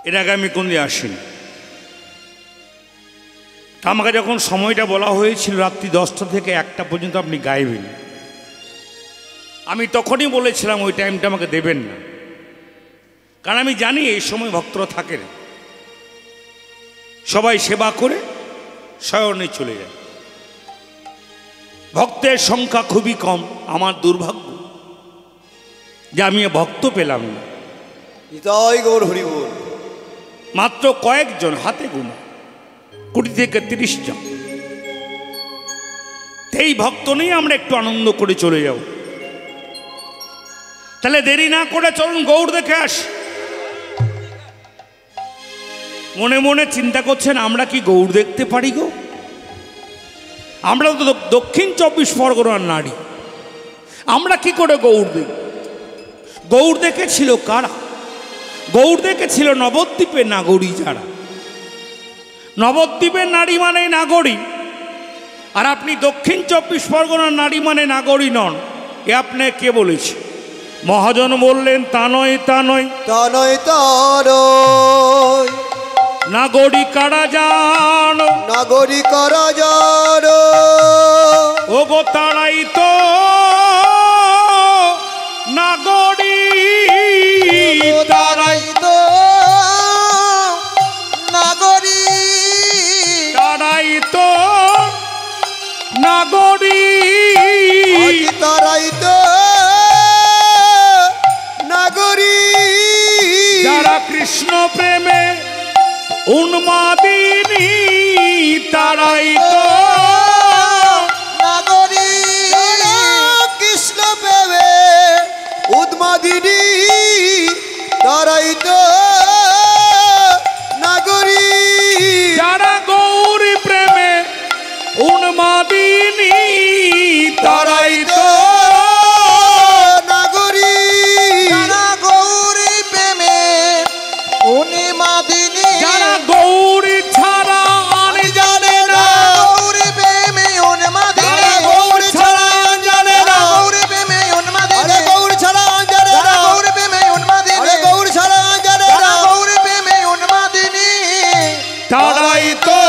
এর আগে আমি কোনদিন আসিনি। তা আমাকে যখন সময়টা বলা হয়েছিল রাত্রি 10টা থেকে 1টা পর্যন্ত আপনি গাইবেন, আমি তখনই বলেছিলাম ওই টাইমটা আমাকে দেবেন না, কারণ আমি জানি এই সময় ভক্তরা থাকে না, সবাই সেবা করে শয়নে চলে যায়, ভক্তের সংখ্যা খুবই কম। আমার দুর্ভাগ্য যে আমি ভক্ত পেলাম না। নিতাই গৌর হরি বল। মাত্র কয়েকজন, হাতে গোনা 20 থেকে 30 জন। এই ভক্ত নিয়ে আমরা একটু আনন্দ করে চলে যাব। তাহলে দেরি না করে চলুন গৌড় দেখে আসি। মনে মনে চিন্তা করছেন আমরা কি গৌড় দেখতে পারি গো? আমরা তো দক্ষিণ 24 পরগনার নারী, আমরা কি করে গৌড় দেখব? গৌড় দেখেছিল কারা? গৌড় দেখেছিল নবদ্বীপের নাগরী যারা। নবদ্বীপের নারী মানে নাগরী, আর আপনি দক্ষিণ 24 পরগনার নারী মানে নাগরী নন, এ আপনি কে বলেছে? মহাজন বললেন তা নয়, তা নয়, তা নয়, তা নয়। নাগরী কারা জানো? নাগরী কারা জানো? ও গো তারাই তো নাগরী, তারাই তো নাগরী, তারাই তো নাগরী, তারাই তো নাগরী। যারা কৃষ্ণ প্রেমে উন্মাদিনী, তারাই তো নাগরী। কৃষ্ণ প্রেমে উন্মাদিনী, তারাই তো নাগরী। যারা গৌরী প্রেমে উন্মাদিনী, তারাই তো নাগরী। যারা গৌরী প্রেমে উন্মাদিনী, যারা গৌরী ছাড়া আর জানে না, গৌরী প্রেমে উন্মাদিনী, গৌরী ছাড়া জানে না, গৌরী প্রেমে উন্মাদিনী, গৌরী ছাড়া জানে না, গৌরী প্রেমে উন্মাদিনী, গৌরী ছাড়া জানে না, গৌরী প্রেমে উন্মাদিনী, তারাই তো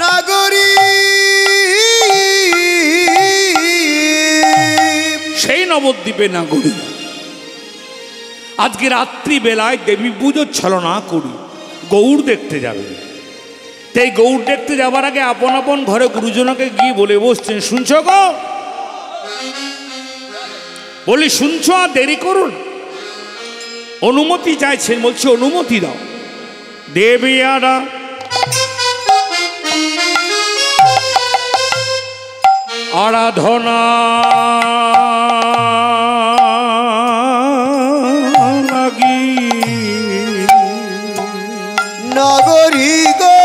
নাগরী। সেই নবদ্বীপে নাগরী। আজকে রাত্রিবেলায় দেবী পুজোর ছলনা করি, গৌড় দেখতে যাবে। তাই গৌড় দেখতে যাবার আগে আপন আপন ঘরে গুরুজনকে গিয়ে বলে বসছেন, শুনছো গো? বলি শুনছো, আর দেরি করুন। অনুমতি চাইছেন, বলছি অনুমতি দাও। দেবিয়ারা আরাধনা লাগি নাগরী গো,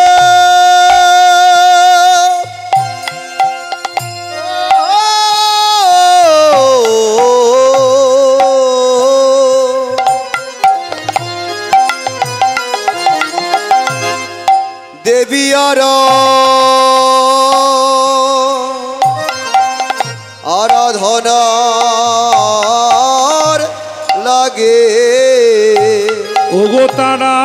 দেবিয়ারা আরাধনার লাগে। ওগো তারা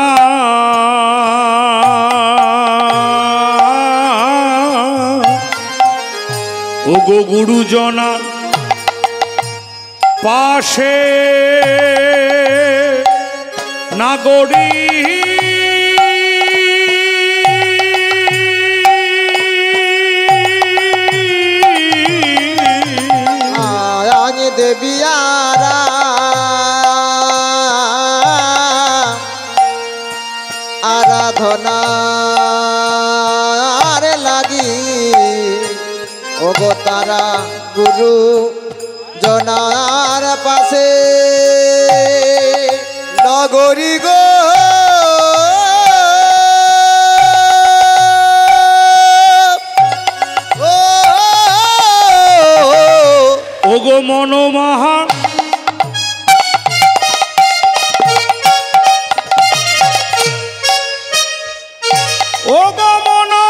ওগো গুরুজনার পাশে নাগরী আজ দেবিয়ারা আরাধনার লাগি। ওগো তারা গুরু জনার পাশে নগরী গো। ওগো মনোমহা ওগো মনো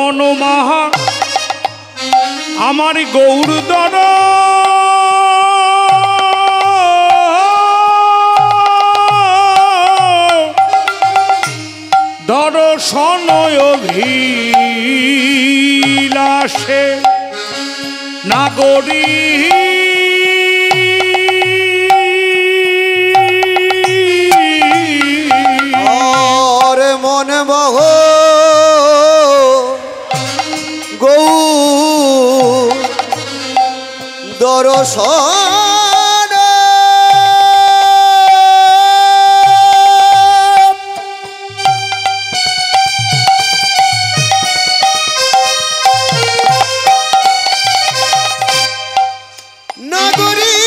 মন মাহা আমার গৌর দর্শন অভিলাষে নাগরী মন বহ গৌ দর্শন নাগরী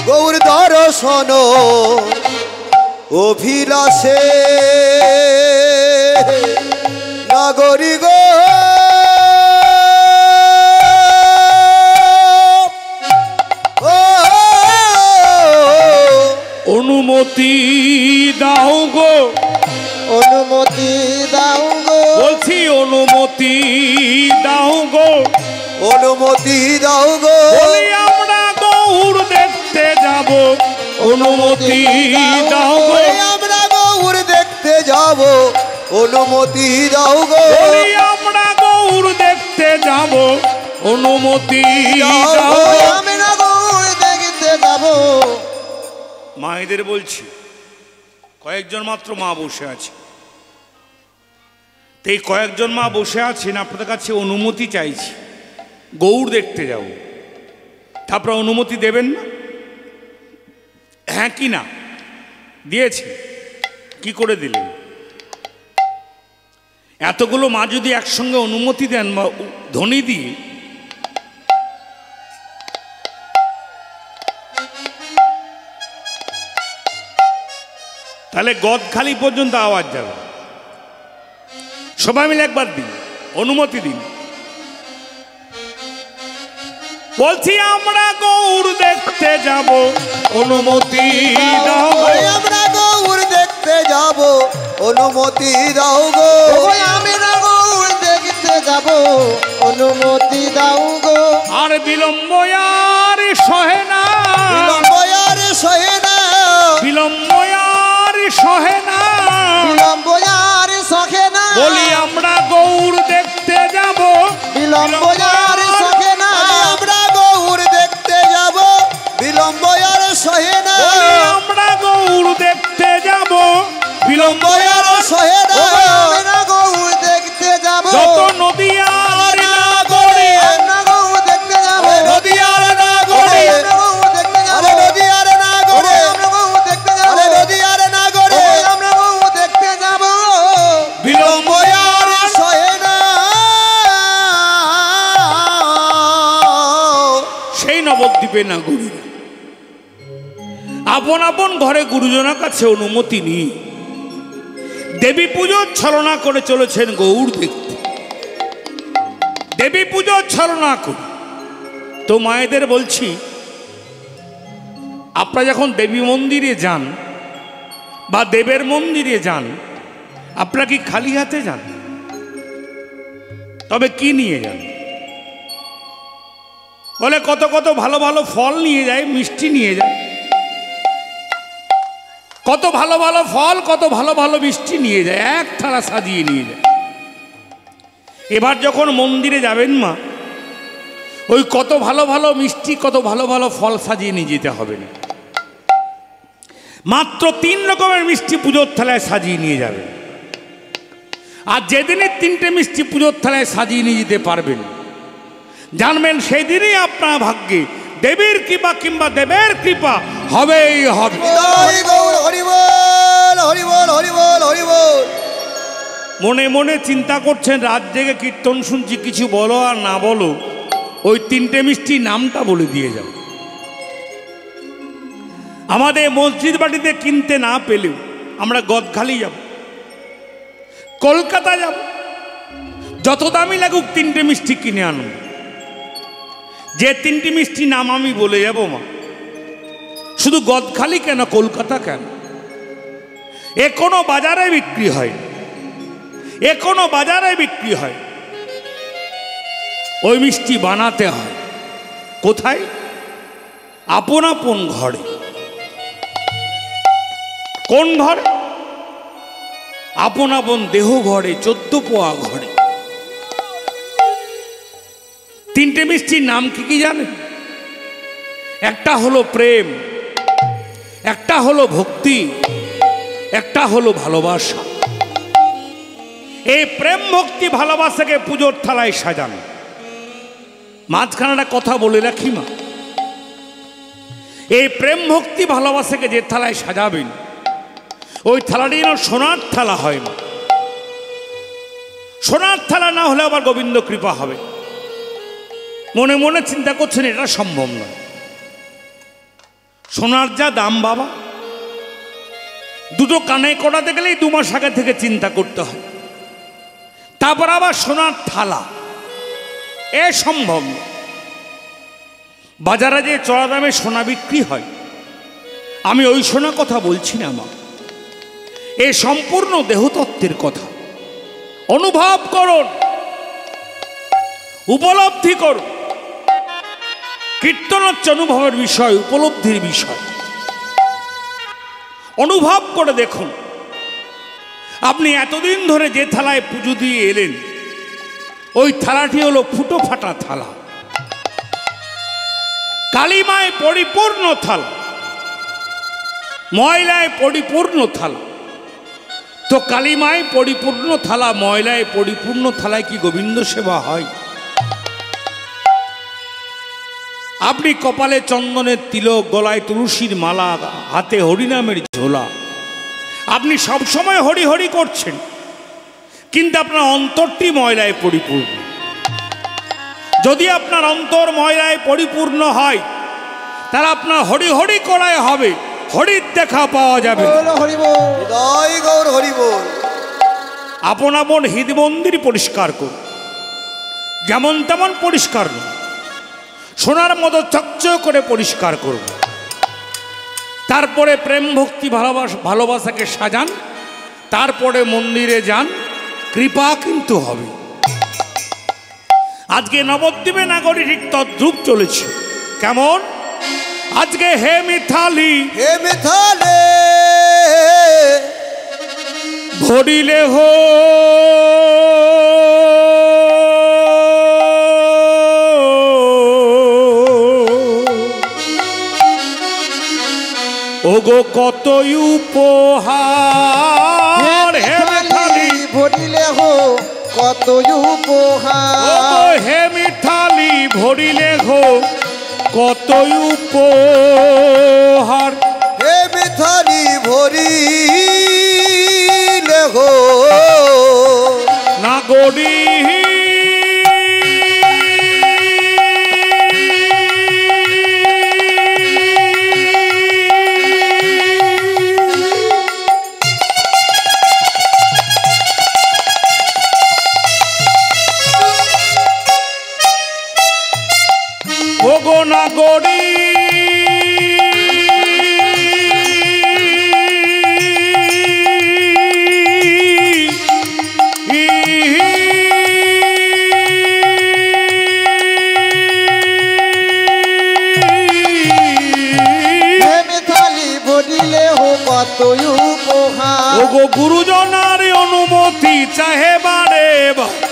গৌর দর্শন অভিলাষে নাগরী গো অনুমতি দাও গো অনুমতি দাও গো বলছি অনুমতি দাও গো অনুমতি দাও গো বলি আমরা গৌর দেখতে যাব অনুমতি দাও গো আমরা গৌর দেখতে যাব অনুমতি দাও গো বলি আমরা গৌর দেখতে যাব অনুমতি দাও গো আমরা গৌর দেখতে যাব। মায়েদের বলছি কয়েকজন মাত্র মা বসে আছে, তো এই কয়েকজন মা বসে আছেন, আপনাদের কাছে অনুমতি চাইছি গৌর দেখতে যাব, তারপরে অনুমতি দেবেন না? হ্যাঁ কি না? দিয়েছি। কি করে দিলেন? এতগুলো মা যদি একসঙ্গে অনুমতি দেন বা ধ্বনি দিয়ে, তাহলে গদখালি পর্যন্ত আওয়াজ যাবে। সবাই মিলে একবার দিন, অনুমতি দিন। বলছি আমরা গৌর দেখতে যাব অনুমতি দাও গো আমরা গৌর দেখতে যাব অনুমতি দাও গো আমরা গৌর দেখতে যাব অনুমতি দাও গো। আর বিলম্ব আর সহে না, বিলম্ব আর সহে না, বিলম্ব আর সহে না, বিলম্ব আর সহে না, বলি আমরা গৌর দেখতে যাব বিলম্ব আর সহে না, আমরা গৌর দেখতে যাব বিলম্ব আর সহে না, আমরা গৌর দেখতে যাব বিলম্ব আর সহে না, আমরা গৌর দেখতে যাব যত নদী আর না গড়ে, আমরা গৌর দেখতে যাব নদী আর না গড়ে, আমরা গৌর দেখতে যাব নদী আর না গড়ে, আমরা গৌর দেখতে যাব নদী আর না গড়ে, আমরা গৌর দেখতে যাব বিলম্ব আর সহে না। সেই নবদ্বীপে না গুরুরা আপন আপন ঘরে গুরুজনের কাছে অনুমতি নিয়ে দেবী পুজোর ছলনা করে চলেছেন গৌর দেখতে। দেবী পুজোর ছলনা করে তো মায়েদের বলছি, আপনারা যখন দেবী মন্দিরে যান বা দেবের মন্দিরে যান, আপনারা কি খালি হাতে যান? তবে কি নিয়ে যান? বলে কত কত ভালো ভালো ফল নিয়ে যায়, মিষ্টি নিয়ে যায়, কত ভালো ভালো ফল, কত ভালো ভালো মিষ্টি নিয়ে যায়, এক থালা সাজিয়ে নিয়ে যায়। এবার যখন মন্দিরে যাবেন মা, ওই কত ভালো ভালো মিষ্টি, কত ভালো ভালো ফল সাজিয়ে নিয়ে যেতে হবে না, মাত্র 3 রকমের মিষ্টি পুজোর থালায় সাজিয়ে নিয়ে যাবেন। আর যেদিনে 3টে মিষ্টি পুজোর থালায় সাজিয়ে নিয়ে যেতে পারবেন, জানবেন সেই দিনই আপনার ভাগ্যে দেবীর কৃপা কিংবা দেবের কৃপা হবেই হবে। হরি গৌর হরি বল, হরি বল, হরি বল, হরি বল। মনে মনে চিন্তা করছেন, রাত জেগে কীর্তন শুনছি, কিছু বলো আর না বলো, ওই 3টে মিষ্টি নামটা বলে দিয়ে যাও। আমাদের মসজিদ বাড়িতে কিনতে না পেলেও আমরা গদখালি যাব, কলকাতা যাব, যত দামি লাগুক 3টে মিষ্টি কিনে আনুন। যে 3টি মিষ্টি নাম আমি বলে যাব মা, শুধু গদখালি কেন, কলকাতা কেন, এ কোনো বাজারে বিক্রি হয়, এ কোনো বাজারে বিক্রি হয়। ওই মিষ্টি বানাতে হয় কোথায়? আপন আপন ঘরে। কোন ঘরে? আপন আপন দেহ ঘরে, 14 পোয়া ঘরে। তিনটে মিষ্টির নাম কি কি জানেন? একটা হলো প্রেম, একটা হলো ভক্তি, একটা হলো ভালোবাসা। এই প্রেম ভক্তি ভালোবাসাকে পুজোর থালায় সাজান। মাঝখানে একটা কথা বলে রাখি মা, এই প্রেম ভক্তি ভালোবাসাকে যে থালায় সাজাবেন ওই থালাটি যেন সোনার থালা হয় মা। সোনার থালা না হলে আবার গোবিন্দ কৃপা হবে। মনে মনে চিন্তা করছেন এটা সম্ভব নয়। সোনার যা দাম বাবা, দুটো কানে করাতে গেলেই 2 মাস আগে থেকে চিন্তা করতে হয়। তারপর আবার সোনার থালা, এ সম্ভব নয়। বাজারে যে চড়া দামে সোনা বিক্রি হয়, আমি ওই সোনা কথা বলছি না মা, এ সম্পূর্ণ দেহতত্ত্বের কথা। অনুভব করুন, উপলব্ধি করুন। কীর্তন হচ্ছে অনুভবের বিষয়, উপলব্ধির বিষয়। অনুভব করে দেখুন, আপনি এতদিন ধরে যে থালায় পুজো দিয়ে এলেন ওই থালাটি হলো ফুটো ফাটা থালা, কালিমায় পরিপূর্ণ থালা, ময়লায় পরিপূর্ণ থালা। তো কালিমায় পরিপূর্ণ থালা, ময়লায় পরিপূর্ণ থালায় কি গোবিন্দ সেবা হয়? আপনি কপালে চন্দনের তিলক, গলায় তুলসীর মালা, হাতে হরিনামের ঝোলা, আপনি সবসময় হরি হরি করছেন, কিন্তু আপনার অন্তরটি ময়লায় পরিপূর্ণ। যদি আপনার অন্তর ময়লায় পরিপূর্ণ হয় তাহলে আপনার হরি হরি করায় হবে, হরির দেখা পাওয়া যাবে। আপন আপন হৃদ মন্দির পরিষ্কার করুন, যেমন তেমন পরিষ্কার নয়, সোনার মতো চকচক করে পরিষ্কার করুন। তারপরে প্রেম ভক্তি ভালোবাসাকে সাজান, তারপরে মন্দিরে যান, কৃপা কিন্তু হবে। আজকে নবদ্বীপে নাগরী ঠিক তদ্রূপ চলেছে। কেমন? আজকে হে মিথালি, হে মিথালে ভরিলে হো ওগো কত উপহার, হে মিথালি ভরিলে হো কত উপহার, হে মিথালি ভরিলে হো কত উপহার, হে মিথালি ভরিলে হো নাগরী ওগো নাগরী ওগো গুরুজনার অনুমতি চাহে বারে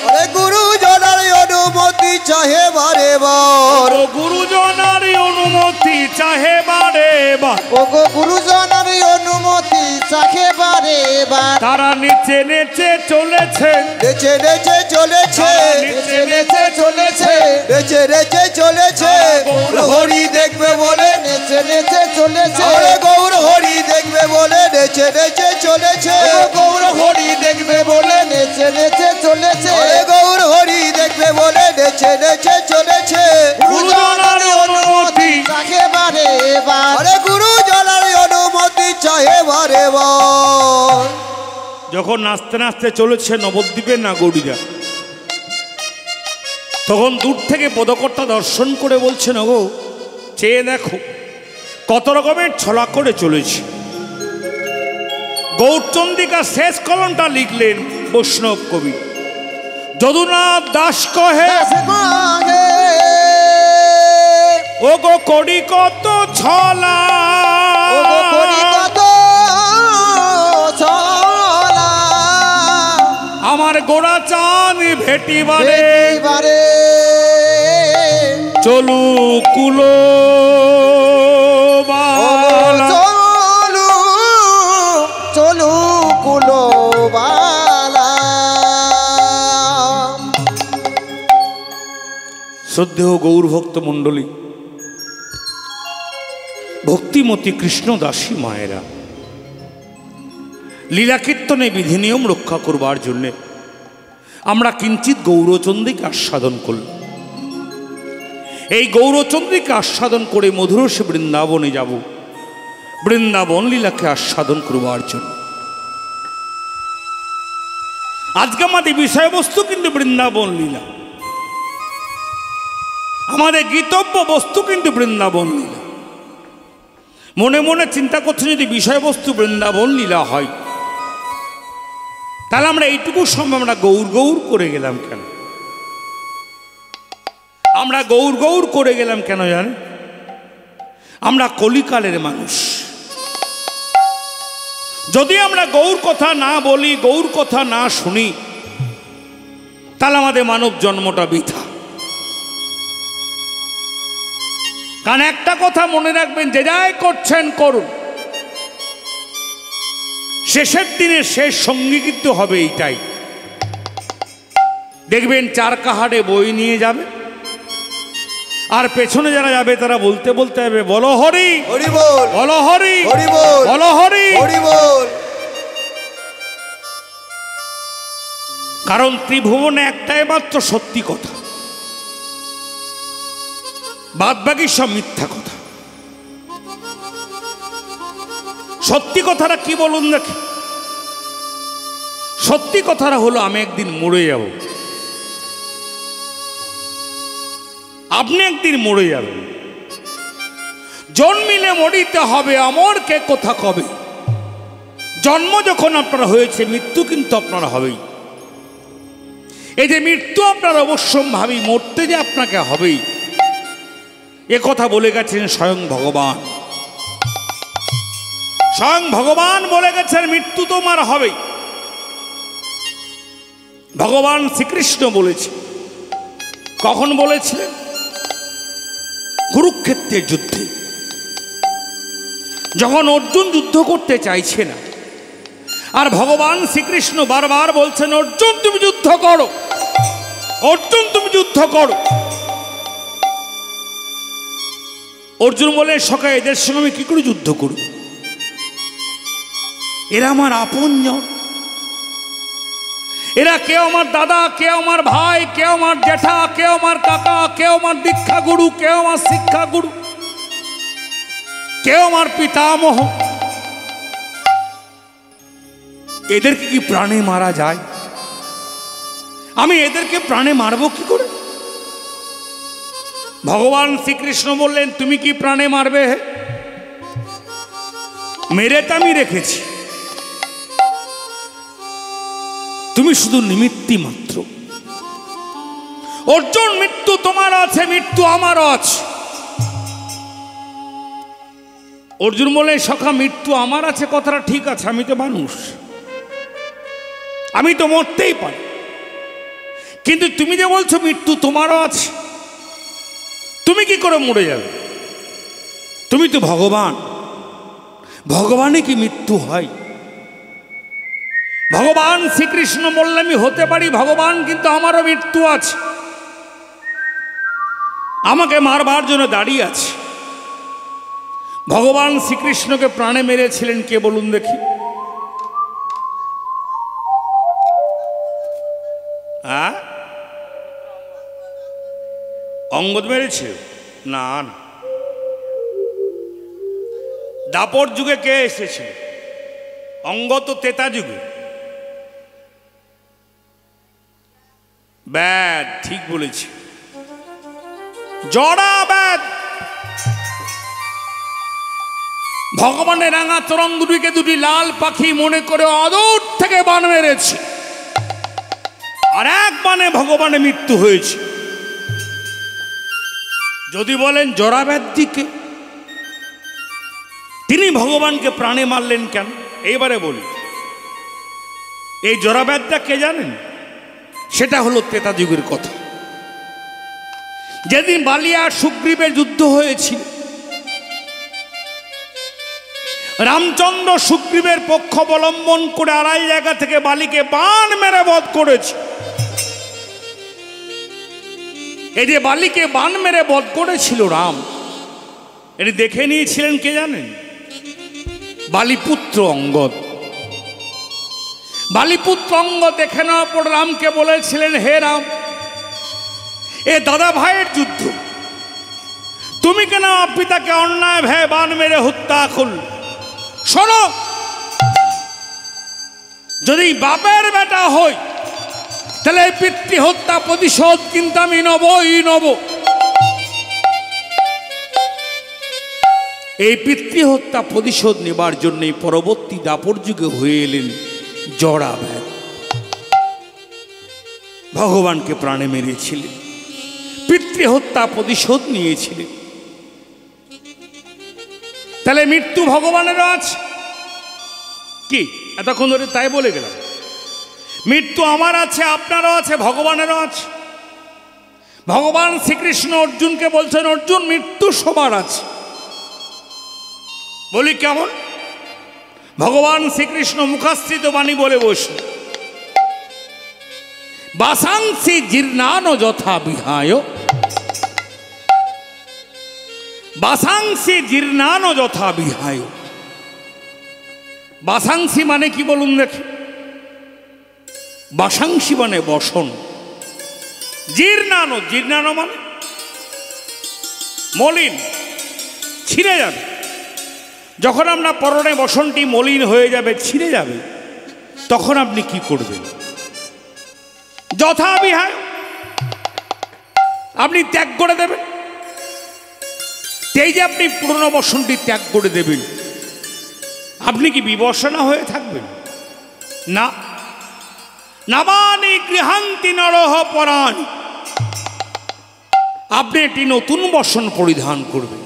আরে গুরুজনার অনুমতি চাহে বারে বার, গুরুজনার অনুমতি চাহে বারে ওগো গুরুজনার অনুমতি চাহে বারে বার। তারা নিচে নেচে চলেছে, নেচে নেচে চলেছে, নিচে নেচে চলেছে, নেচে নেচে চলেছে, হরি দেখবে বলে নেচে নেচে চলেছে, গৌর হরি দেখবে বলে নেচে নেচে চলেছে, গৌর হরি দেখবে বলে নেচে নেচে চলেছে, গৌর হরি দেখবে বলে নেচে নেচে চলেছে। গুরুজনার অনুমতি চাহে বারে বার, আরে গুরুজনার অনুমতি চাহে বারে বার। যখন নাচতে নাচতে চলেছে নবদ্বীপের নাগরীরা, তখন দূর থেকে পদকর্তা দর্শন করে বলছেন, ওগো চেয়ে দেখো কত রকমের ছলা করে চলেছে। গৌর গৌরচন্দ্রিকা শেষ কলমটা লিখলেন বৈষ্ণব কবি যদুনাথ দাস কহে, ও গো করি কত ছলা, আমার গোড়া চাঁদ ভেটিবারে চলু কুলো চলু কুলো বালা। শ্রদ্ধেয় গৌরভক্ত মণ্ডলী, ভক্তিমতী কৃষ্ণদাসী মায়েরা, লীলাকীর্তনে বিধিনিয়ম রক্ষা করবার জন্যে আমরা কিঞ্চিত গৌরচন্দ্রিকা আস্বাদন করলাম। এই গৌরচন্দ্রিকা আস্বাদন করে মধুরস বৃন্দাবনে যাব, বৃন্দাবন লীলাকে আস্বাদন করবার জন্য। আজকে আমাদের বিষয়বস্তু কিন্তু বৃন্দাবন লীলা, আমাদের গীতব্য বস্তু কিন্তু বৃন্দাবন লীলা। মনে মনে চিন্তা করছেন যদি বিষয়বস্তু বৃন্দাবন লীলা হয়, তাহলে আমরা এইটুকু সময় আমরা গৌর গৌর করে গেলাম কেন? আমরা গৌর গৌর করে গেলাম কেন জানেন? আমরা কলিকালের মানুষ। যদি আমরা গৌর কথা না বলি, গৌর কথা না শুনি, তাহলে আমাদের মানব জন্মটা বৃথা। কারণ একটা কথা মনে রাখবেন, যে যাই করছেন করুন, শেষের দিনে শেষ সঙ্গী কিন্তু হবে এইটাই। দেখবেন চার কাহারে বই নিয়ে যাবে, আর পেছনে যারা যাবে তারা বলতে বলতে যাবে বলো হরি হরি বল, বলো হরি হরি বল, বলো হরি হরি বল। কারণ ত্রিভুবনে একটাই মাত্র সত্যি কথা, বাদ বাকি সব মিথ্যা কথা। সত্যি কথাটা কি বলুন দেখি? সত্যি কথাটা হলো আমি একদিন মরে যাব, আপনি একদিন মরে যাবেন। জন্মিলে মরিতে হবে, আমর কে কথা কবে। জন্ম যখন আপনার হয়েছে, মৃত্যু কিন্তু আপনার হবেই। এই যে মৃত্যু আপনার অবশ্যম্ভাবী, মরতে যে আপনাকে হবেই, এ কথা বলে গেছেন স্বয়ং ভগবান। স্বয়ং ভগবান বলে গেছেন মৃত্যু তোমার হবেই। ভগবান শ্রীকৃষ্ণ বলেছে। কখন বলেছিলেন? কুরুক্ষেত্রের যুদ্ধে, যখন অর্জুন যুদ্ধ করতে চাইছে না, আর ভগবান শ্রীকৃষ্ণ বারবার বলছেন অর্জুন তুমি যুদ্ধ করো, অর্জুন তুমি যুদ্ধ করো। অর্জুন বলে সকালে এদের সঙ্গে আমি কি করে যুদ্ধ করব? এরা আমার আপনজন, এরা কেউ আমার দাদা, কেউ আমার ভাই, কেউ আমার জ্যাঠা, কেউ আমার কাকা, কেউ আমার দীক্ষা গুরু, কেউ আমার শিক্ষা গুরু, কেউ আমার পিতামহ। এদেরকে কি প্রাণে মারা যায়? আমি এদেরকে প্রাণে মারবো কি করে? ভগবান শ্রীকৃষ্ণ বললেন তুমি কি প্রাণে মারবে? মেরে তো আমি রেখেছি, তুমি শুধু নিমিত্তি মাত্র। অর্জুন মৃত্যু তোমার আছে, মৃত্যু আমারও আছে। অর্জুন বলে সখা মৃত্যু আমার আছে কথাটা ঠিক আছে, আমি তো মানুষ, আমি তো মরতেই পারি, কিন্তু তুমি যে বলছো মৃত্যু তোমারও আছে, তুমি কি করে মরে যাবে? তুমি তো ভগবান, ভগবানে কি মৃত্যু হয়? ভগবান শ্রীকৃষ্ণ বললে আমি হতে পারি ভগবান, কিন্তু আমারও মৃত্যু আছে, আমাকে মারবার জন্য দাঁড়িয়ে আছে। ভগবান শ্রীকৃষ্ণকে প্রাণে মেরেছিলেন কে বলুন দেখি? অঙ্গদ মেরেছে? না না, দাপর যুগে কে এসেছে? অঙ্গ তো তেতা যুগে। ব্যাদ, ঠিক বলেছি, জড়া ব্যাদ। ভগবানের রাঙা চরণ দুটিকে দুটি লাল পাখি মনে করে অদূর থেকে বান মেরেছে, আর এক বানে ভগবানের মৃত্যু হয়েছে। যদি বলেন জরাব্যাধিকে, তিনি ভগবানকে প্রাণে মারলেন কেন? এইবারে বলি, এই জরাব্যাধটা কে জানেন? সেটা হলো ত্রেতা যুগের কথা। যেদিন বালি আর সুগ্রীবের যুদ্ধ হয়েছিল, রামচন্দ্র সুগ্রীবের পক্ষ অবলম্বন করে আড়াই জায়গা থেকে বালিকে বাণ মেরে বধ করেছে। এই যে বালিকে বাণ মেরে বধ করেছিল রাম, এটি দেখে নিয়েছিলেন কে জানেন? বালিপুত্র অঙ্গদ। বালিপুত্র অঙ্গদ দেখে নেওয়ার পর রামকে বলেছিলেন, হে রাম, এ দাদা ভাইয়ের যুদ্ধ, তুমি কেন পিতাকে অন্যায় ভয়ে বাণ মেরে হত্যা করলে? শোনো, যদি বাপের বেটা হই তাহলে এই পিতৃ হত্যা প্রতিশোধ কিন্তু আমি নবই নব। এই পিতৃ হত্যা প্রতিশোধ নেবার জন্যই পরবর্তী দাপর যুগে হয়ে এলেন জরাব্যাধ। ভগবানকে প্রাণে মেরেছিলেন, পিতৃ হত্যা প্রতিশোধ নিয়েছিলেন। তাহলে মৃত্যু ভগবানেরও আছে কি? এতক্ষণ ধরে তাই বলে গেলাম। মৃত্যু আমার আছে, আপনারও আছে, ভগবানেরও আছে। ভগবান শ্রীকৃষ্ণ অর্জুনকে বলছেন, অর্জুন, মৃত্যু সবার আছে। বলি কেমন? ভগবান শ্রীকৃষ্ণ মুখাশ্রিত বাণী বলে বসে, বাসাংসি জীর্ণানো যথা বিহায়, বাসাংসি জীর্ণানো যথা বিহায়। বাসাংসি মানে কি বলুন দেখি? বাসাংসি মানে বসন, জীর্ণানো, জীর্ণানো মানে মলিন, ছিঁড়ে যাবে। যখন আপনার পরনে বসনটি মলিন হয়ে যাবে, ছিঁড়ে যাবে, তখন আপনি কি করবেন? যথা বিহায়, আপনি ত্যাগ করে দেবেন। এই যে আপনি পুরনো বসনটি ত্যাগ করে দেবেন, আপনি কি বিবর্ষণা হয়ে থাকবেন? না। নাবানি গৃহান্তি নরহ পরাণি, আপনি একটি নতুন বসন পরিধান করবেন।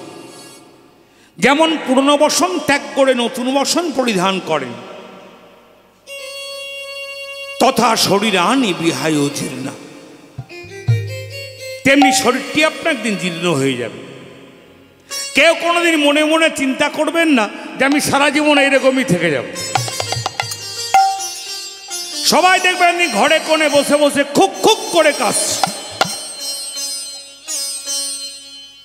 যেমন পুরনো বসন ত্যাগ করে নতুন বসন পরিধান করেন, তথা শরীরানি বিহায় জীর্ণা, তেমনি শরীরটি আপনার একদিন জীর্ণ হয়ে যাবে। কেউ কোনোদিন মনে মনে চিন্তা করবেন না যে আমি সারা জীবন এরকমই থেকে যাব। সবাই দেখবেন ঘরে কোণে বসে বসে খুক খুক করে কাঁদছে।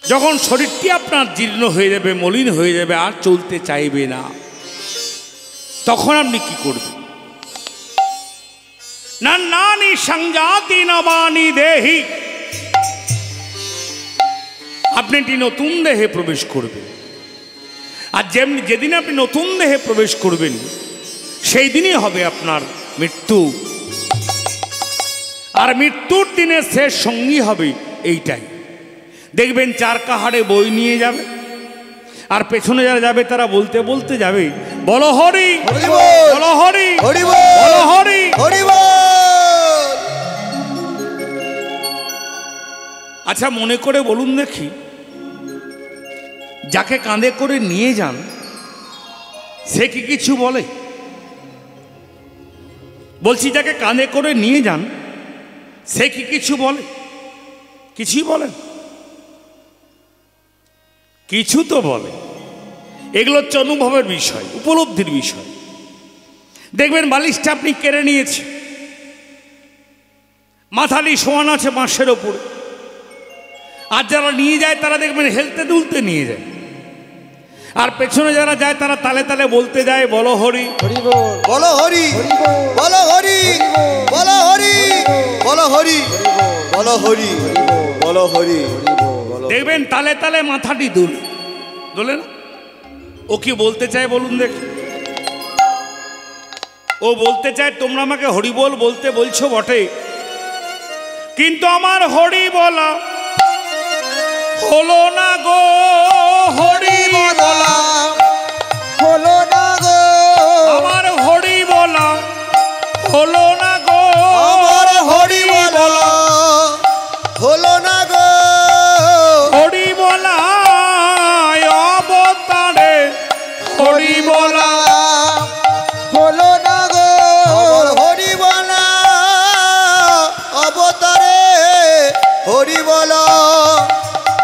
যখন শরীরটি আপনার জীর্ণ হয়ে যাবে, মলিন হয়ে যাবে, আর চলতে চাইবে না, তখন আপনি কি করবেন? না নানি সংজাতি নবানি দেহি, আপনি একটি নতুন দেহে প্রবেশ করবেন। আর যেদিন আপনি নতুন দেহে প্রবেশ করবেন, সেই দিনই হবে আপনার মৃত্যু। আর মৃত্যুর দিনে শেষ সঙ্গী হবে এইটাই। দেখবেন চার কাহারে বই নিয়ে যাবে, আর পেছনে যারা যাবে তারা বলতে বলতে যাবে, বলো হরি, বলো হরি, বলো হরি। আচ্ছা, মনে করে বলুন দেখি, যাকে কাঁধে করে নিয়ে যান সে কি কিছু বলে? বলছি, যাকে কাঁধে করে নিয়ে যান সে কি কিছু বলে? কিছুই বলেন? কিছু তো বলে। এগুলো হচ্ছে অনুভবের বিষয়, উপলব্ধির বিষয়। দেখবেন বালিশটা আপনি কেড়ে নিয়েছে, মাথালি সমান আছে বাঁশের ওপরে, আর যারা নিয়ে যায় তারা দেখবেন হেলতে দুলতে নিয়ে যায়, আর পেছনে যারা যায় তারা তালে তালে বলতে যায়, বলো হরি, বলো হরি, বলো হরি, বলো হরি, বলো হরি, বলো হরি, বলো হরি। দেখবেন তালে তালে মাথাটি দোলে না? ও কি বলতে চায় বলুন দেখি? ও বলতে চায়, তোমরা আমাকে হরি বল বলতে বলছো বটে, কিন্তু আমার হরি বলা হলো না গো, হরি বলা হলো না গো আমার হরি বলা হলো না গো হরি বলায় অবতারে হরি বলা হলো না গো আমার হরি বলা অবতারে হরি বলা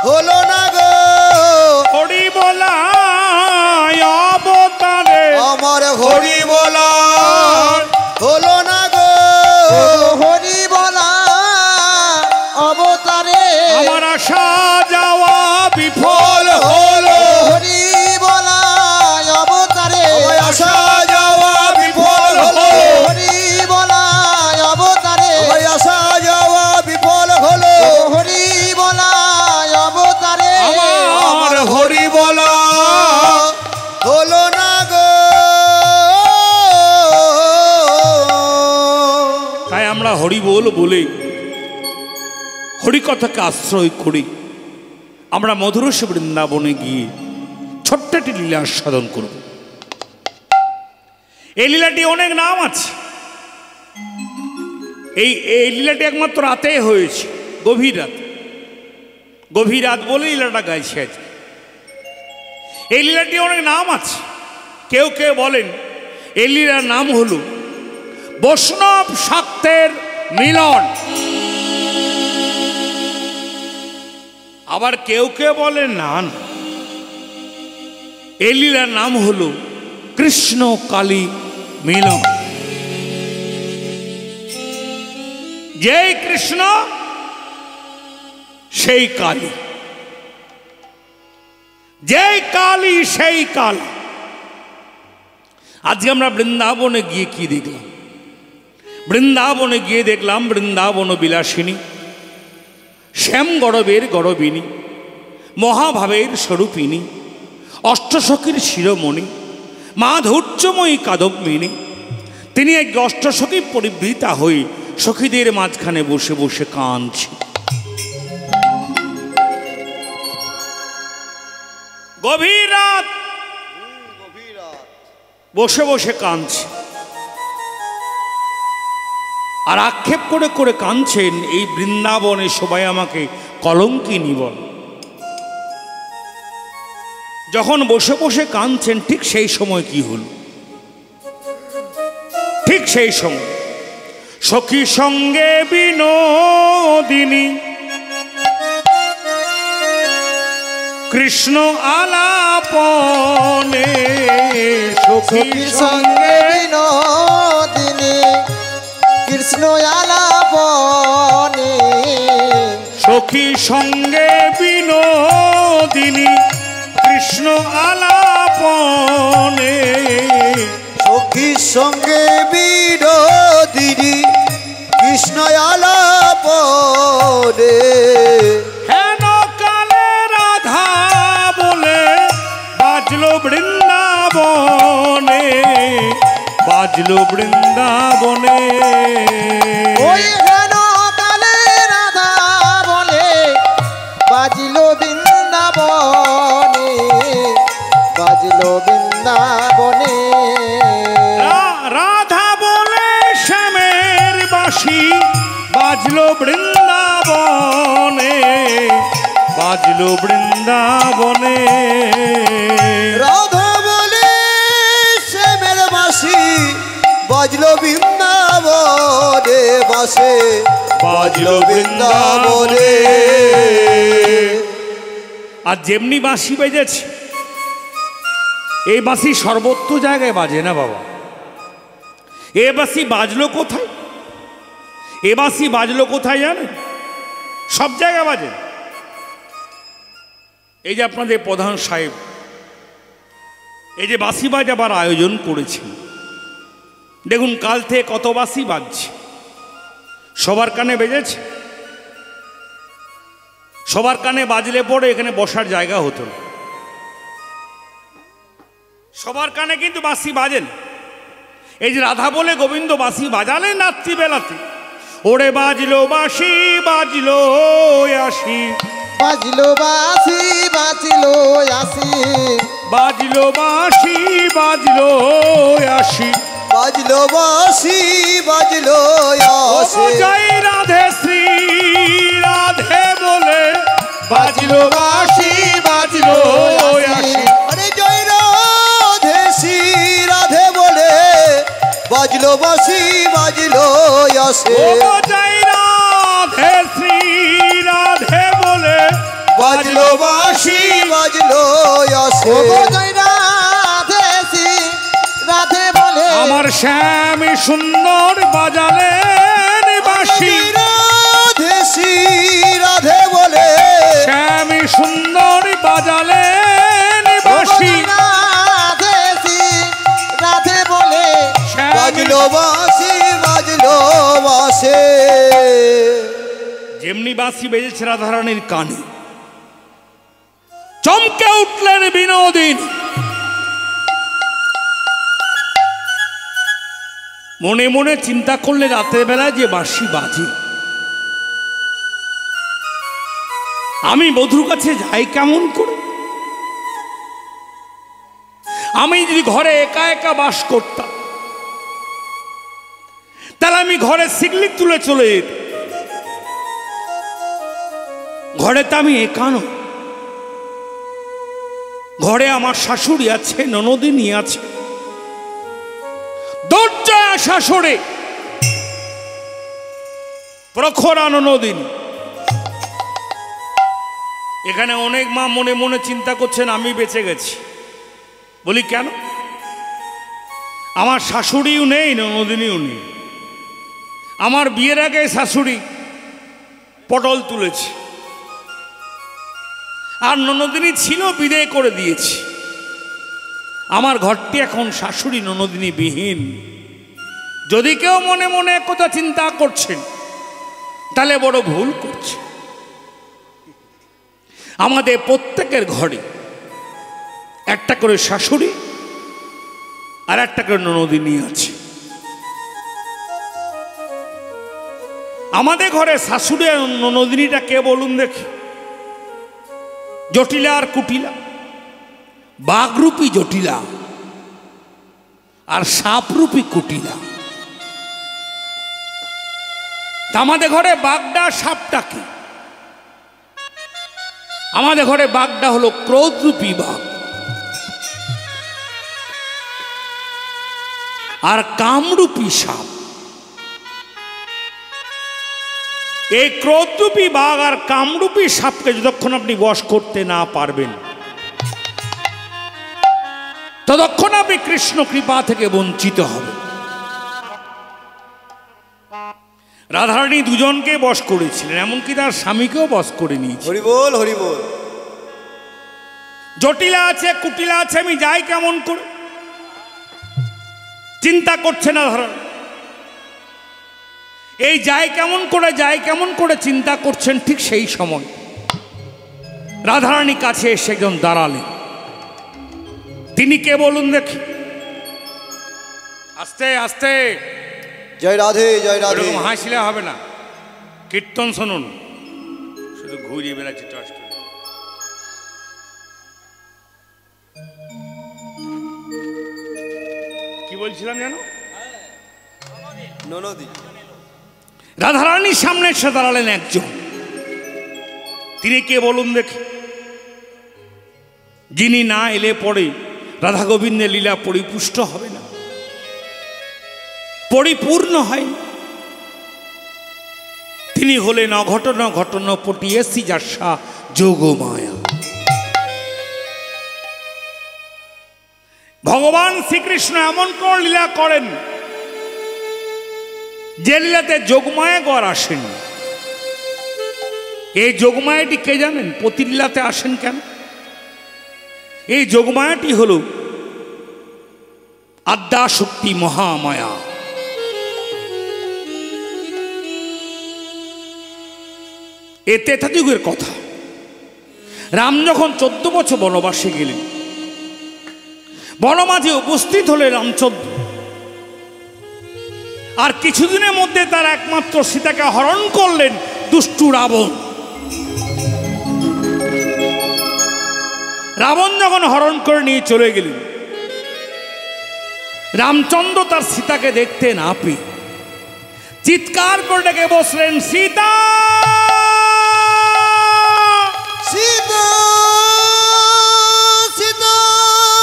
হলো না গো হরি বলায় অবতারে আমার হরি বলা হলো না গো হরি বলা অবতারে আমার আশা যাওয়া বিফল হলো হরি বলা অবতারে আশা যাওয়া বিফল হলো হরি বলা অবতারে আশা যাওয়া বিফল হলো হরি বলা অবতারে আমার হরি বলা হলো না গো তাই আমরা হরি বল বলে হরিকথাকে আশ্রয় করি আমরা মধুরস বৃন্দাবনে গিয়ে ছোট্ট একটি লীলা সাধন করব। এই লীলাটি অনেক নাম আছে। এই লীলাটি একমাত্র রাতে হয়েছে, গভীর রাত। গভীর রাত বলে লীলাটা গাইছে আছে। এই লীলাটি অনেক নাম আছে। কেউ কেউ বলেন এই লীলার নাম হলো বৈষ্ণব শাক্তের মিলন। আবার কেউ কেউ বলেন না, এই লীলার নাম হলো কৃষ্ণ কালী মিলন। যেই কৃষ্ণ সেই কালী, যেই কালী সেই কাল। আজকে আমরা বৃন্দাবনে গিয়ে কি দেখলাম? বৃন্দাবনে গিয়ে দেখলাম বৃন্দাবন বিলাসিনী, শ্যাম গরবের গরবিনী, মহাভাবের স্বরূপিনী, অষ্টসখীর শিরোমণি, মাধুর্যময়ী কাদম্বিনী। তিনি এক অষ্টসখী পরিবৃতা হয়ে সখীদের মাঝখানে বসে বসে কাঁদছে। গভীর রাত বসে বসে কাঁদছে আর আক্ষেপ করে করে কাঁদছেন, এই বৃন্দাবনে সবাই আমাকে কলঙ্কিনী বল। যখন বসে বসে কাঁদছেন ঠিক সেই সময় কি হল? ঠিক সেই সময় সখী সঙ্গে বিনোদিনী কৃষ্ণ আলাপনে, সখী সঙ্গে বিনোদিনী কৃষ্ণ আলাপনে, সখী সঙ্গে বিনোদিনী কৃষ্ণ আলাপনে, সখীর সঙ্গে বিনোদিনী কৃষ্ণ আলাপনে। হেন কালে রাধা বলে বাজলো বৃন্দাবনে, বাজলো বৃন্দাবনে। ওই হেন কালে রাধা বলে বাজিলো বৃন্দাবনে, বাজিলো বৃন্দাবনে। রাধা বলে শ্যামের বাঁশি বাজলো বৃন্দাবনে, বাজলো বৃন্দাবনে। রাধা বলে শ্যামের বাঁশি বাজলো বৃন্দাবনে, বাসে বাজলো বৃন্দাবনে। আর যেমনি বাঁশি বেজেছে, এই বাঁশি সর্বত্র জায়গায় বাজে না বাবা। এ বাঁশি বাজলো কোথায়? এ বাঁশি বাজলো কোথায় জানেন? সব জায়গায় বাজে। এই যে আপনাদের প্রধান সাহেব এই যে বাঁশি বাজাবার আয়োজন করেছেন, দেখুন কাল থেকে কত বাঁশি বাজছে। সবার কানে বেজেছে? সবার কানে বাজলে পরে এখানে বসার জায়গা হতো না। সবার কানে কিন্তু বাঁশি বাজেন। এই যে রাধা বলে গোবিন্দ বাঁশি বাজালেন রাত্রিবেলাতে, ওরে বাজলো বাঁশি বাজলো আসি, বাজলো বাঁশি বাজলো আসি, বাজলো বাঁশি বাজলো আসি, বাজলো বাঁশি বাজলো আসে জয় রাধে শ্রী রাধে বলে বাজলো বাঁশি বাজলো আসি। আরে জয় রাধে শ্রী রাধে বলে বাজলো বাঁশি বাজলো আসে জয় রাধে শ্রী রাধে বলে বাজলো বাঁশি বাজলো আসে জয় রাধে শ্রী রাধে বলে আমার শ্যামী সুন্দর বাজালেন বাঁশি রাধে শ্রী রাধে বলে শ্যামী সুন্দর বাজালেন বাঁশি রাধে শ্রী রাধে বলে বাজলো বাঁশি বাজলো বাঁশে যেমনি বাঁশি বেজেছে রাধারানীর কানে চমকে উঠলেন বিনোদিন। মনে মনে চিন্তা করলে রাতের বেলা যে বাঁশি বাজে আমি বধূর কাছে যাই কেমন করে? আমি যদি ঘরে একা একা বাস করতাম তাহলে আমি ঘরে সিগলি তুলে চলে যেত। ঘরে তো আমি একা নই, ঘরে আমার শাশুড়ি আছে, ননদিনী আছে, দরজায় শাশুড়ি প্রখরা ননদিনী। এখানে অনেক মা মনে মনে চিন্তা করছেন আমি বেঁচে গেছি। বলি কেন? আমার শাশুড়িও নেই, ননদিনীও নেই। আমার বিয়ের আগে শাশুড়ি পটল তুলেছে, আর ননদিনী ছিল বিদায় করে দিয়েছি। আমার ঘরটি এখন শাশুড়ি ননদিনী বিহীন। যদি কেউ মনে মনে একথা চিন্তা করছেন তাহলে বড় ভুল করছে। আমাদের প্রত্যেকের ঘরে একটা করে শাশুড়ি আর একটা করে ননদিনী আছে। আমাদের ঘরে শাশুড়ি আর ননদিনীটা কে বলুন দেখি? জটিলা আর কুটিলা, বাঘরূপী জটিলা আর সাপরূপী কুটিলা। আমাদের ঘরে বাঘটা সাপটা কি? আমাদের ঘরে বাঘটা হলো ক্রোধরূপী বাঘ, আর কামরূপী সাপ। এই ক্রোধরূপী বাঘ আর কামরূপী সাপকে যতক্ষণ আপনি বশ করতে না পারবেন ততক্ষণ আপনি কৃষ্ণ কৃপা থেকে বঞ্চিত হবে। রাধারানী দুজনকে বশ করেছিলেন, এমনকি তার স্বামীকেও বশ করে নিয়েছে। হরি বল হরি বল। জটিলা আছে, কুটিলা আছে, আমি যাই কেমন করে? চিন্তা করছে না রাধারানী। এই যাই কেমন করে চিন্তা করছেন, ঠিক সেই সময় রাধারানীর কাছে এসে একজন দাঁড়ালেন। তিনি কে বলুন দেখি? আস্তে আস্তে, জয় রাধে জয় রাধে। এরকম হাসলে হবে না, কীর্তন শুনুন, শুধু ঘুরিয়ে বেড়াচ্ছি টস্ট। কি বলছিলাম জানো? ননদি। রাধারানীর সামনে এসে দাঁড়ালেন একজন। তিনি কে বলুন দেখি? যিনি না এলে পরে রাধা গোবিন্দের লীলা পরিপুষ্ট হবে না, পরিপূর্ণ হয়। তিনি হলেন অঘটন ঘটন পটিয়েছি যাশা যোগমায়া। ভগবান শ্রীকৃষ্ণ এমন কোন লীলা করেন যে লীলাতে যোগমায়া গর আসেন। এই যোগমায়াটি কে জানেন? প্রতি লীলাতে আসেন কেন? এই যোগমায়াটি হল আদ্যাশক্তি মহামায়া। এ ত্রেতা যুগের কথা। রাম যখন 14 বছর বনবাসে গেলেন, বনমাঝে উপস্থিত হলে রামচন্দ্র, আর কিছুদিনের মধ্যে তার একমাত্র সীতাকে হরণ করলেন দুষ্টু রাবণ। রাবণ যখন হরণ করে নিয়ে চলে গেলেন, রামচন্দ্র তার সীতাকে দেখতে না পেয়ে চিৎকার করে ডেকে বসলেন, সীতা সীতা সীতা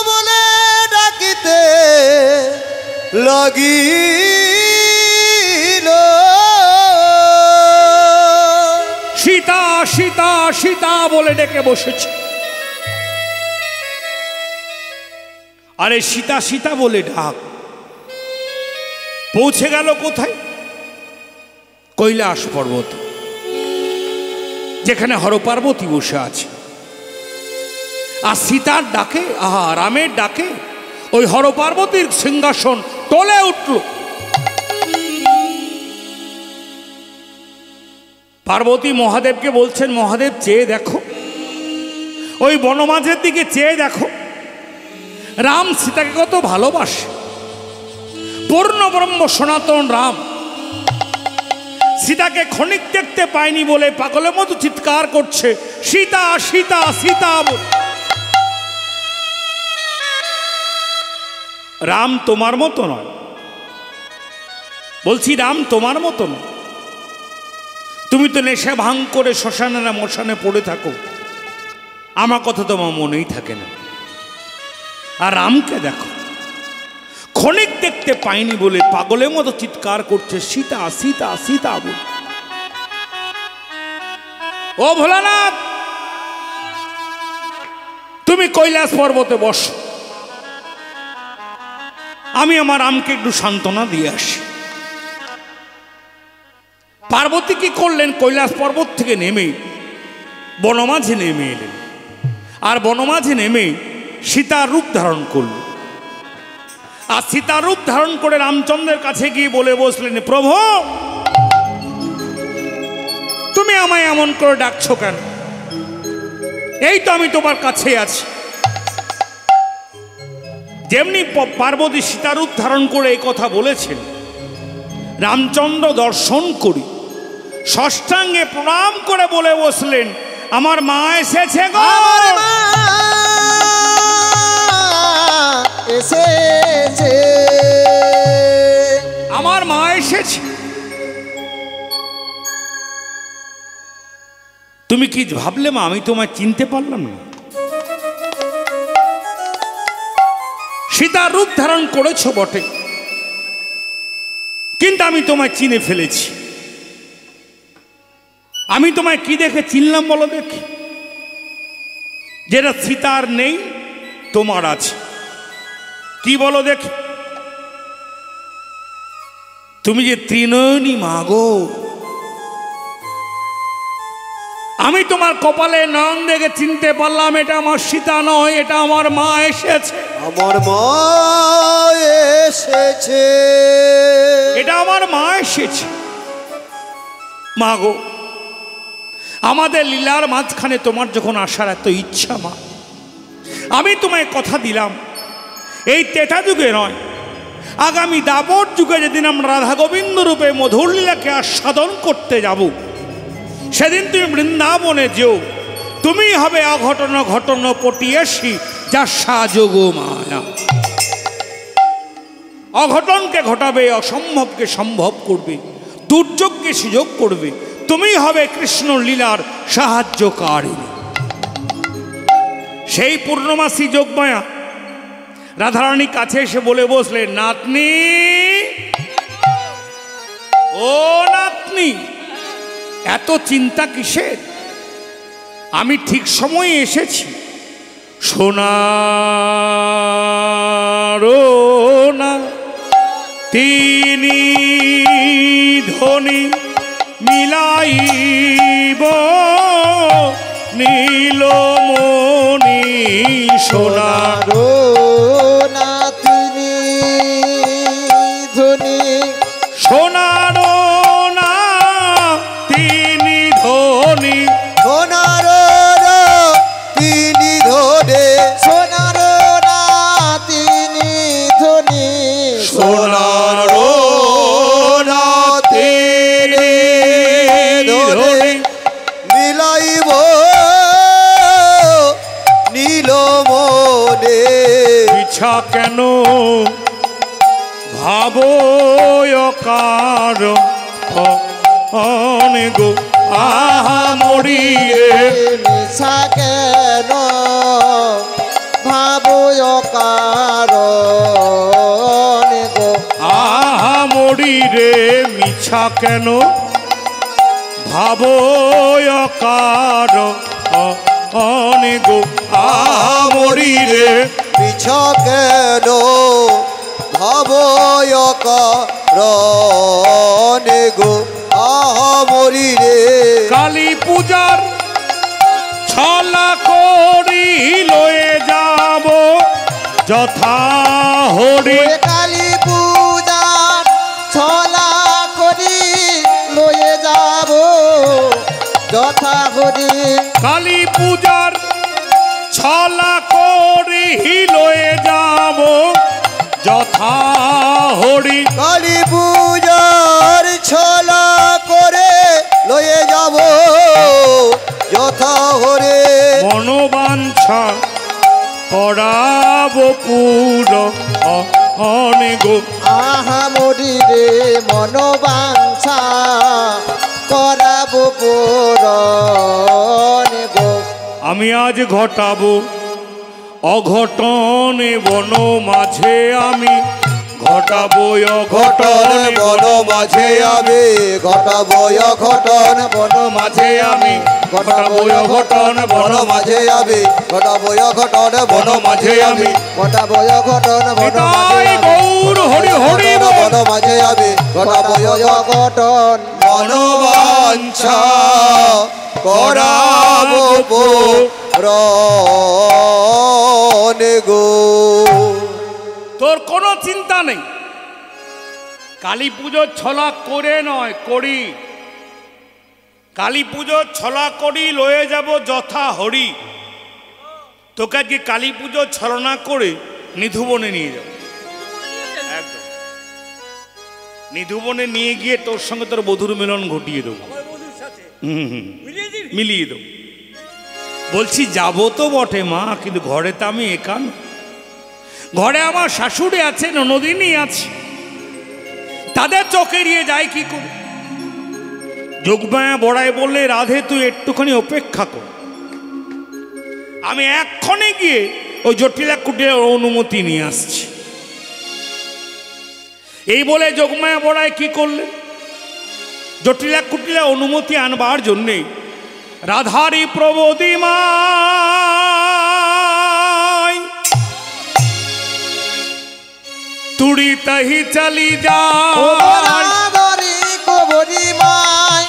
বলে ডাকিতে লাগিল। সীতা সীতা সীতা বলে ডেকে বসেছে। আরে সীতা সীতা বলে ডাক পৌঁছে গেল কোথায়? কৈলাস পর্বত, যেখানে হরপার্বতী বসে আছে। আর সীতার ডাকে, আহা রামের ডাকে ওই হরপার্বতীর সিংহাসন টলে উঠল। পার্বতী মহাদেবকে বলছেন, মহাদেব চেয়ে দেখো, ওই বনমাঝের দিকে চেয়ে দেখো, রাম সীতাকে কত ভালোবাসে। পূর্ণ ব্রহ্ম সনাতন রাম সীতাকে ক্ষণিক দেখতে পায়নি বলে পাগলের মতো চিৎকার করছে, সীতা সীতা সীতা। রাম তোমার মতো নয়, বলছি রাম তোমার মতো নয়। তুমি তো নেশা ভাঙ করে শ্মশানে না মশানে পড়ে থাকো, আমার কথা তোমার মনেই থাকে না। আর রামকে দেখো, ক্ষণিক দেখতে পাইনি বলে পাগলের মতো চিৎকার করছে, সীতা সীতা সীতা বল। ও ভোলানাথ, তুমি কৈলাস পর্বতে বসো, আমি আমার রামকে একটু সান্ত্বনা দিয়ে আসি। পার্বতী কি করলেন? কৈলাস পর্বত থেকে নেমে বনমাঝে নেমে এলেন। আর বনমাঝে নেমে সীতার রূপ ধারণ করল। আর সীতার রূপ ধারণ করে রামচন্দ্রের কাছে গিয়ে বলে বসলেন, প্রভু তুমি আমায় এমন করে ডাকছো কেন? এই তো আমি তোমার কাছে আছি। যেমনি পার্বতী সীতার রূপ ধারণ করে এই কথা বলেছেন, রামচন্দ্র দর্শন করি ষষ্ঠাঙ্গে প্রণাম করে বলে বসলেন, আমার মা এসেছে গো, এসেছে, আমার মা এসেছে। তুমি কি ভাবলে মা আমি তোমায় চিনতে পারলাম না? সীতার রূপ ধারণ করেছ বটে, কিন্তু আমি তোমায় চিনে ফেলেছি। আমি তোমায় কি দেখে চিনলাম বলো দেখি? যেটা সীতার নেই তোমার আছে। কি বলো দেখি? তুমি যে ত্রিনয়নী মা গো, আমি তোমার কপালে নয়ন দেখে চিনতে পারলাম এটা আমার সীতা নয়, এটা আমার মা এসেছে। আমার মা এসেছে, এটা আমার মা এসেছে। মা গো, আমাদের লীলার মাঝখানে তোমার যখন আসার এত ইচ্ছা মা, আমি তোমায় কথা দিলাম এই তেটা যুগে নয়, আগামী দাপর যুগে যেদিন আমরা রাধা গোবিন্দ রূপে মধুর লীলাকে আস্বাদন করতে যাব, সেদিন তুমি বৃন্দাবনে যেও, তুমি হবে অঘটন ঘটন পটিয়েছি যা সাযোগ মায়া। অঘটনকে ঘটাবে, অসম্ভবকে সম্ভব করবে, দুর্যোগকে সুযোগ করবে। তুমি হবে কৃষ্ণ লীলার সাহায্যকারী। সেই পূর্ণমাসী যোগমায়া রাধারানী কাছে এসে বলে বসলেন, নাতনি ও নাতনি, এত চিন্তা কিসের? আমি ঠিক সময়ে এসেছি। সোনার না তিনি ধ্বনি মিলাইব নীলমণি সোনার না তিনি ধ্বনি, সোনার না তিনি ধ্বনি, সোনার তিনি ধরে, সোনার না তিনি ধ্বনি, সোনার না তিনি ধ্বনি, মিলাইব নীলমণি। পিছা কেন ভাবো কারণ গো আহা মরি রে মিছা কেন ভাবো কারণ গো আহা মরি রে মিছা কেন ভাবো কারণ গো আহা মরি রে মিছা কেন ভাবো কারণ গো আহা মরি রে কালী পূজার ছলা করি লয়ে যাব যথা হরি কালী পূজা ছলা করি লয়ে যাব যথা হরি কালী পূজার ছলা করি লয়ে যাব যথা হরি কালী পূজার ছলা করে লয়ে যাব যথা হরে মনোবাঞ্ছা করাব পূরণ গো আহা মরি রে মনোবাঞ্ছা করাবো পূরণ গো আমি আজ ঘটাবো অঘটনে বন মাঝে আমি ঘটাবো ঘটন অঘটন বন মাঝে আমি ঘটাবো ঘটন বন মাঝে আমি ঘটাবো অঘটন বন বন মাঝে আমি ঘটাবো ঘটন বন মাঝে আমি ঘটাবো ঘটন বন মাঝে নিতাই গৌর হরি হরি বল। বন মাঝে আমি ঘটাবো ঘটন মনোবাঞ্ছা করাবো পূরণ গো তোর কোনো চিন্তা নেই কালী পুজোর ছলা করে নয় করি কালী পুজোর ছলা করি লয়ে যাব যথা হরি তোকে আজকে কালী পুজোর ছলনা করে নিধুবনে নিয়ে যাব একদম নিধুবনে নিয়ে গিয়ে তোর সঙ্গে তোর বধুর মিলন ঘটিয়ে দেবো মিলিয়ে দেবো বলছি যাবো তো বটে মা কিন্তু ঘরে তো আমি একা নই। ঘরে আমার শাশুড়ি আছে ননদিনী আছে তাদের চোখে এড়িয়ে যায় কি করে যোগমায়া বড়াই বললে রাধে তুই একটুখানি অপেক্ষা কর আমি এক্ষণে গিয়ে ওই জটিলা কুটির অনুমতি নিয়ে আসছি এই বলে যোগমায়া বড়াই কি করলে জটিলা কুটিলা অনুমতি আনবার জন্যে রাধারি প্রবোধিমা তুড়ি তাহি চালি যা কবরি মাই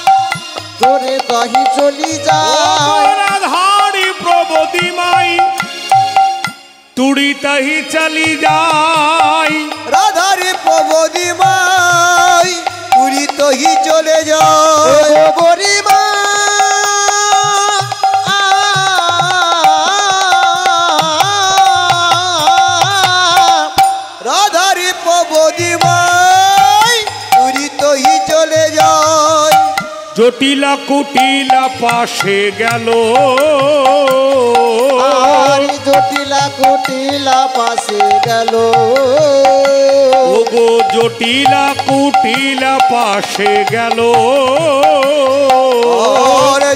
তোরে দহি চলি যা রাধারি প্রবোধিমাই তুড়ি তাহি চালি যাই রাধারে প্রবোধি মাই পুরী তহি চলে যায় কবরি মা রাধারে প্রবোধি মাই পুরী তহি চলে যায় জটিলা কুটিলা পাশে গেল জটিলা কুটিলা পাশে গেল ওগো জটিলা কুটিলা পাশে গেল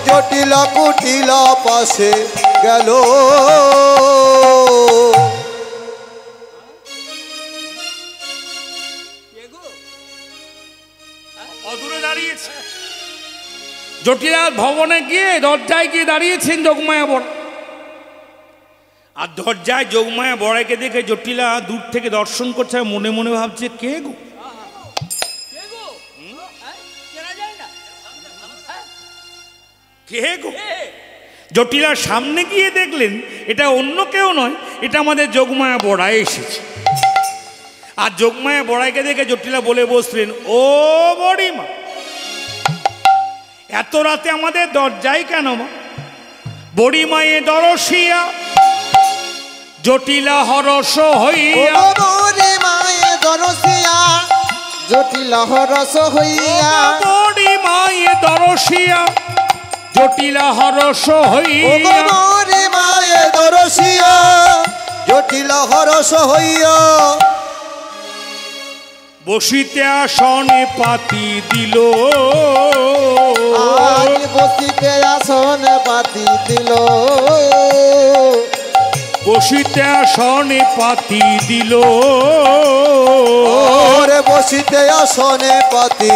জটিলা কুটিলা পাশে গেল অদূরে দাঁড়িয়েছে জটিলা ভবনে গিয়ে দরজায় গিয়ে দাঁড়িয়েছেন যোগমায়া বড় আর দরজায় যোগমায়া বড়াইকে দেখে জটিলা দূর থেকে দর্শন করছে আর মনে মনে ভাবছে কে গো কে গো জটিলার সামনে গিয়ে দেখলেন এটা অন্য কেউ নয় এটা আমাদের যোগমায়া বড়াই এসেছে আর যোগমায়া বড়াইকে দেখে জটিলা বলে বসলেন ও বড়িমা এত রাতে আমাদের দরজায় কেন মা বড়িমায়ে দরশিয়া জটিলা হরস হইয়া মায়ে দরশিয়া জটিলা হরস হইয়া বড়িমায়ে দরশিয়া জটিলা হরস হইয়া মায়ে দরশিয়া জটিলা হরস হইয়া বসিতে আসনে পাতি দিল, আজ বসিতে আসন পাতি দিল, বসিতে আসনে পাতি দিল, ওরে বসিতে আসনে পাতি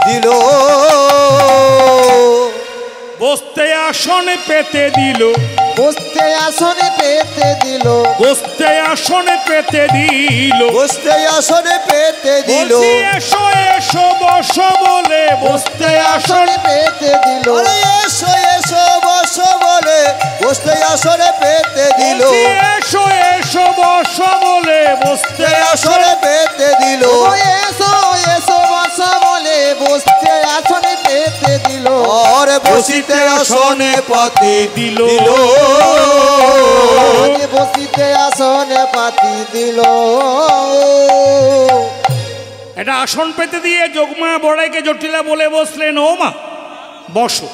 দিল, বসতে আসনে পেতে দিল, বসতে আসনে পেতে দিল, বসতে আসনে পেতে দিল, বসতে আসনে পেতে দিল, বলছি এসো এসো বস বলে বসতে আসনে আসনে পেতে দিল, আরে এসো এসো বস বলে বসতে আসনে পেতে দিল, বলছি এসো এসো বস বলে বসতে আসনে পেতে দিল, এসো এসো বস বলে বসতে আসনে পেতে দিল, আরে বসিতে আসনে পাতি দিল, বসিতে আসনে পাতি দিল। এটা আসন পেতে দিয়ে যোগমা বড়াইকে জটিলা বলে বসলেন, ও মা বসো।